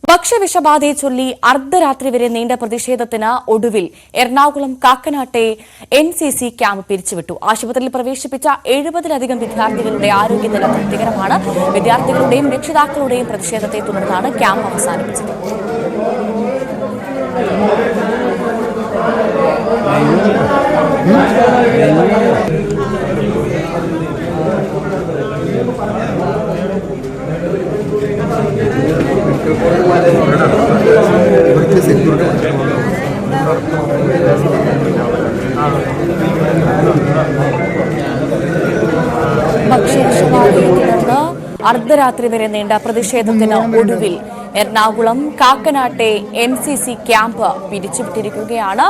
ഭക്ഷ്യവിഷബാധയെ ചൊല്ലി അർദ്ധരാത്രി വരെ നീണ്ട പ്രതിഷേധത്തിന് ഒടുവിൽ എറണാകുളം കാക്കനാട്ടെ NCC ക്യാമ്പ് പിരിച്ചുവിട്ടു. ആശുപത്രിയിൽ പ്രവേശിപ്പിച്ച 70-ലധികം വിദ്യാർത്ഥികളുടെ ആരോഗ്യനില തൃപ്തികരമാണ്. വിദ്യാർത്ഥികളുടെയും രക്ഷിതാക്കളുടെയും പ്രതിഷേധത്തെ തുടർന്നാണ് ക്യാമ്പ് അവസാനിപ്പിച്ചത്. ഭക്ഷ്യവിഷബാധയെ തുടർന്ന് അർദ്ധരാത്രി വരെ നീണ്ട പ്രതിഷേധത്തിന് ഒടുവിൽ എറണാകുളം കാക്കനാട്ടെ NCC ക്യാമ്പ് പിരിച്ചുവിട്ടിരിക്കുകയാണ്.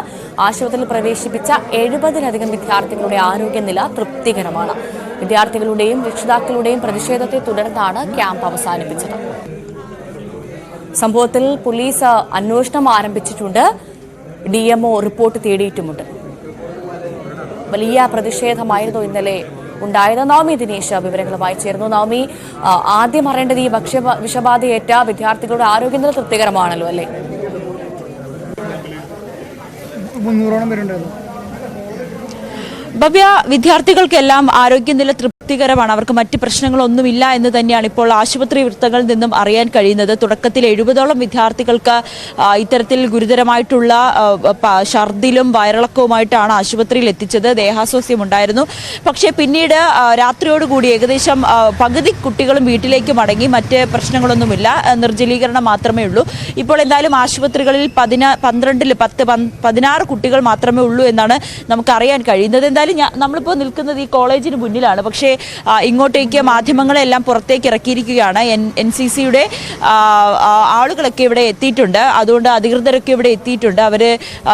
ആശുപത്രിയിൽ പ്രവേശിപ്പിച്ച 70-ലധികം വിദ്യാർത്ഥികളുടെ ആരോഗ്യനില തൃപ്തികരമാണ്. വിദ്യാർത്ഥികളുടെയും രക്ഷിതാക്കളുടെയും പ്രതിഷേധത്തെ തുടർന്നാണ് ക്യാമ്പ് അവസാനിപ്പിച്ചത്. സംഭവത്തിൽ പോലീസ് അന്വേഷണം ആരംഭിച്ചിട്ടുണ്ട്. DMO റിപ്പോർട്ട് തേടിയിട്ടുമുണ്ട്. വലിയ പ്രതിഷേധമായിരുന്നു ഇന്നലെ ഉണ്ടായത്. നവമി ദിനേശ് വിവരങ്ങളുമായി ചേർന്നു. നവമി, ആദ്യം അറിയേണ്ടത് ഈ വിഷബാധയേറ്റ വിദ്യാർത്ഥികളുടെ ആരോഗ്യനില തൃപ്തികരമാണല്ലോ അല്ലേ? 300-ഓളം പേരുണ്ടായിരുന്നു. ഭവ്യ, വിദ്യാർത്ഥികൾക്കെല്ലാം ആരോഗ്യനില തൃപ്തികരമാണ്. അവർക്ക് മറ്റ് പ്രശ്നങ്ങളൊന്നുമില്ല എന്ന് തന്നെയാണ് ഇപ്പോൾ ആശുപത്രി വൃത്തങ്ങളിൽ നിന്നും അറിയാൻ കഴിയുന്നത്. തുടക്കത്തിൽ 70ഓളം വിദ്യാർത്ഥികൾക്ക് ഇത്തരത്തിൽ ഗുരുതരമായിട്ടുള്ള ഛർദിലും വയറിളക്കവുമായിട്ടാണ് ആശുപത്രിയിൽ എത്തിച്ചത്. ദേഹാസ്വാസ്ഥ്യം ഉണ്ടായിരുന്നു. പക്ഷേ പിന്നീട് രാത്രിയോടുകൂടി ഏകദേശം പകുതി കുട്ടികളും വീട്ടിലേക്ക് മടങ്ങി. മറ്റ് പ്രശ്നങ്ങളൊന്നുമില്ല, നിർജ്ജലീകരണം മാത്രമേ ഉള്ളൂ. ഇപ്പോൾ എന്തായാലും ആശുപത്രികളിൽ 16 കുട്ടികൾ മാത്രമേ ഉള്ളൂ എന്നാണ് നമുക്കറിയാൻ കഴിയുന്നത്. എന്തായാലും നമ്മളിപ്പോൾ നിൽക്കുന്നത് ഈ കോളേജിന് മുന്നിലാണ്. പക്ഷേ ഇങ്ങോട്ടേക്ക് മാധ്യമങ്ങളെല്ലാം പുറത്തേക്ക് ഇറക്കിയിരിക്കുകയാണ്. NCCയുടെ ആളുകളൊക്കെ ഇവിടെ എത്തിയിട്ടുണ്ട്. അതുകൊണ്ട് അധികൃതരൊക്കെ ഇവിടെ എത്തിയിട്ടുണ്ട്. അവർ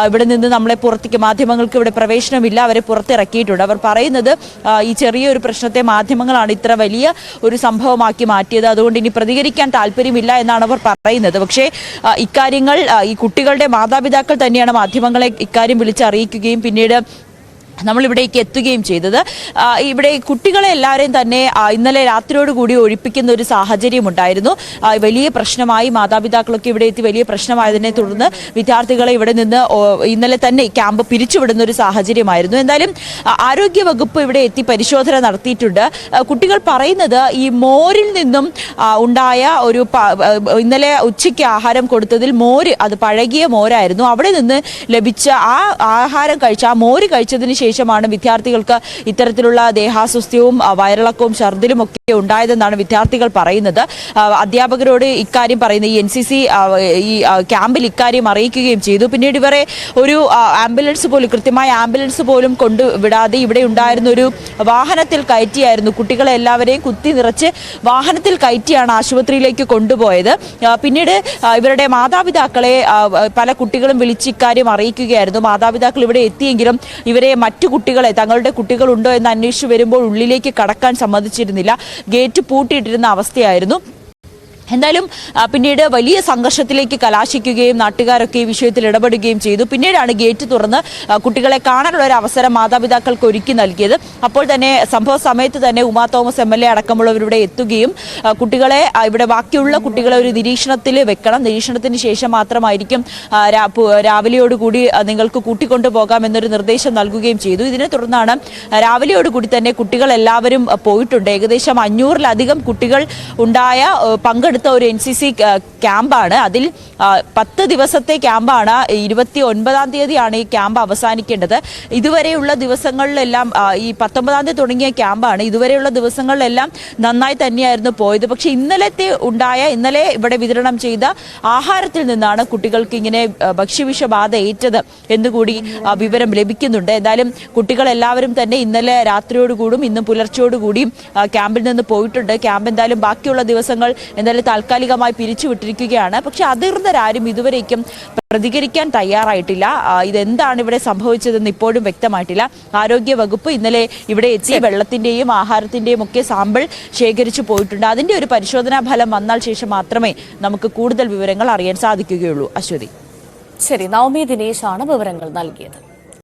ഇവിടെ നിന്ന് നമ്മളെ പുറത്തേക്ക്, മാധ്യമങ്ങൾക്ക് ഇവിടെ പ്രവേശനമില്ല, അവരെ പുറത്തിറക്കിയിട്ടുണ്ട്. അവർ പറയുന്നത് ഈ ചെറിയൊരു പ്രശ്നത്തെ മാധ്യമങ്ങളാണ് ഇത്ര വലിയ ഒരു സംഭവമാക്കി മാറ്റിയത്, അതുകൊണ്ട് ഇനി പ്രതികരിക്കാൻ താല്പര്യമില്ല എന്നാണ് അവർ പറയുന്നത്. പക്ഷേ ഇക്കാര്യങ്ങൾ ഈ കുട്ടികളുടെ മാതാപിതാക്കൾ തന്നെയാണ് മാധ്യമങ്ങളെ ഇക്കാര്യം വിളിച്ചറിയിക്കുകയും പിന്നീട് നമ്മളിവിടേക്ക് എത്തുകയും ചെയ്തത്. ഇവിടെ കുട്ടികളെ എല്ലാവരെയും തന്നെ ഇന്നലെ രാത്രിയോടുകൂടി ഒഴിപ്പിക്കുന്ന ഒരു സാഹചര്യം ഉണ്ടായിരുന്നു. വലിയ പ്രശ്നമായി, മാതാപിതാക്കളൊക്കെ ഇവിടെ എത്തി വലിയ പ്രശ്നമായതിനെ തുടർന്ന് വിദ്യാർത്ഥികളെ ഇവിടെ നിന്ന് ഇന്നലെ തന്നെ ക്യാമ്പ് പിരിച്ചുവിടുന്ന ഒരു സാഹചര്യമായിരുന്നു. എന്തായാലും ആരോഗ്യവകുപ്പ് ഇവിടെ എത്തി പരിശോധന നടത്തിയിട്ടുണ്ട്. കുട്ടികൾ പറയുന്നത് ഈ മോരിൽ നിന്നും ഉണ്ടായ ഒരു ഇന്നലെ ഉച്ചയ്ക്ക് ആഹാരം കൊടുത്തതിൽ മോര്, അത് പഴകിയ മോരായിരുന്നു. അവിടെ നിന്ന് ലഭിച്ച ആ ആഹാരം കഴിച്ച, ആ മോര് കഴിച്ചതിന് ശേഷമാണ് വിദ്യാർത്ഥികൾക്ക് ഇത്തരത്തിലുള്ള ദേഹാസ്വാസ്ഥ്യവും വയറിളക്കവും ഛർദിലും ഒക്കെ ഉണ്ടായതെന്നാണ് വിദ്യാർത്ഥികൾ പറയുന്നത്. അധ്യാപകരോട് ഇക്കാര്യം പറയുന്ന ഈ NCC ഈ ക്യാമ്പിൽ ഇക്കാര്യം അറിയിക്കുകയും ചെയ്തു. പിന്നീട് ഇവരെ ഒരു ആംബുലൻസ് പോലും, കൃത്യമായ ആംബുലൻസ് പോലും കൊണ്ടുവിടാതെ ഇവിടെ ഉണ്ടായിരുന്ന ഒരു വാഹനത്തിൽ കയറ്റിയായിരുന്നു കുട്ടികളെ എല്ലാവരെയും കുത്തി നിറച്ച് വാഹനത്തിൽ കയറ്റിയാണ് ആശുപത്രിയിലേക്ക് കൊണ്ടുപോയത്. പിന്നീട് ഇവരുടെ മാതാപിതാക്കളെ പല കുട്ടികളും വിളിച്ച് ഇക്കാര്യം അറിയിക്കുകയായിരുന്നു. മാതാപിതാക്കൾ ഇവിടെ എത്തിയെങ്കിലും ഇവരെ മറ്റു കുട്ടികളെ, തങ്ങളുടെ കുട്ടികളുണ്ടോ എന്ന് അന്വേഷിച്ച് വരുമ്പോൾ ഉള്ളിലേക്ക് കടക്കാൻ സമ്മതിച്ചിരുന്നില്ല. ഗേറ്റ് പൂട്ടിയിട്ടിരുന്ന അവസ്ഥയായിരുന്നു. എന്തായാലും പിന്നീട് വലിയ സംഘർഷത്തിലേക്ക് കലാശിക്കുകയും നാട്ടുകാരൊക്കെ ഈ വിഷയത്തിൽ ഇടപെടുകയും ചെയ്തു. പിന്നീടാണ് ഗേറ്റ് തുറന്ന് കുട്ടികളെ കാണാനുള്ള ഒരു അവസരം മാതാപിതാക്കൾക്ക് ഒരുക്കി നൽകിയത്. അപ്പോൾ തന്നെ സംഭവ സമയത്ത് തന്നെ ഉമാ തോമസ് MLA അടക്കമുള്ളവരിവിടെ എത്തുകയും കുട്ടികളെ, ഇവിടെ ബാക്കിയുള്ള കുട്ടികളെ ഒരു നിരീക്ഷണത്തിൽ വെക്കണം, നിരീക്ഷണത്തിന് ശേഷം മാത്രമായിരിക്കും രാവിലെയോടുകൂടി നിങ്ങൾക്ക് കൂട്ടിക്കൊണ്ടു പോകാമെന്നൊരു നിർദ്ദേശം നൽകുകയും ചെയ്തു. ഇതിനെ തുടർന്നാണ് രാവിലെയോടുകൂടി തന്നെ കുട്ടികൾ എല്ലാവരും പോയിട്ടുണ്ട്. ഏകദേശം 500-ലധികം കുട്ടികൾ ഉണ്ടായ പങ്കെടുത്ത ഒരു NCC ക്യാമ്പാണ്. അതിൽ 10 ദിവസത്തെ ക്യാമ്പാണ്. 29-ാം തീയതിയാണ് ഈ ക്യാമ്പ് അവസാനിക്കേണ്ടത്. ഇതുവരെയുള്ള ദിവസങ്ങളിലെല്ലാം, ഈ 19-ാം തീയതി തുടങ്ങിയ ക്യാമ്പാണ്, ഇതുവരെയുള്ള ദിവസങ്ങളിലെല്ലാം നന്നായി തന്നെയായിരുന്നു പോയത്. പക്ഷേ ഇന്നലെ ഇവിടെ വിതരണം ചെയ്ത ആഹാരത്തിൽ നിന്നാണ് കുട്ടികൾക്ക് ഇങ്ങനെ ഭക്ഷ്യവിഷബാധ ഏറ്റത് എന്നുകൂടി വിവരം ലഭിക്കുന്നുണ്ട്. എന്തായാലും കുട്ടികൾ എല്ലാവരും തന്നെ ഇന്നലെ രാത്രിയോടുകൂടും ഇന്നും പുലർച്ചയോടുകൂടിയും ക്യാമ്പിൽ നിന്ന് പോയിട്ടുണ്ട്. ക്യാമ്പ് എന്തായാലും ബാക്കിയുള്ള ദിവസങ്ങൾ എന്തായാലും താൽക്കാലികമായി പിരിച്ചുവിട്ടിരിക്കുകയാണ്. പക്ഷെ അധികൃതരാരും ഇതുവരേക്കും പ്രതികരിക്കാൻ തയ്യാറായിട്ടില്ല. ഇതെന്താണ് ഇവിടെ സംഭവിച്ചതെന്ന് ഇപ്പോഴും വ്യക്തമായിട്ടില്ല. ആരോഗ്യ വകുപ്പ് ഇന്നലെ ഇവിടെ എത്തി വെള്ളത്തിന്റെയും ആഹാരത്തിന്റെയും ഒക്കെ സാമ്പിൾ ശേഖരിച്ചു പോയിട്ടുണ്ട്. അതിന്റെ ഒരു പരിശോധനാ ഫലം വന്നാൽ ശേഷം മാത്രമേ നമുക്ക് കൂടുതൽ വിവരങ്ങൾ അറിയാൻ സാധിക്കുകയുള്ളൂ. അശ്വതി. ശരി, നവമി ദിനേശാണ് വിവരങ്ങൾ നൽകിയത്.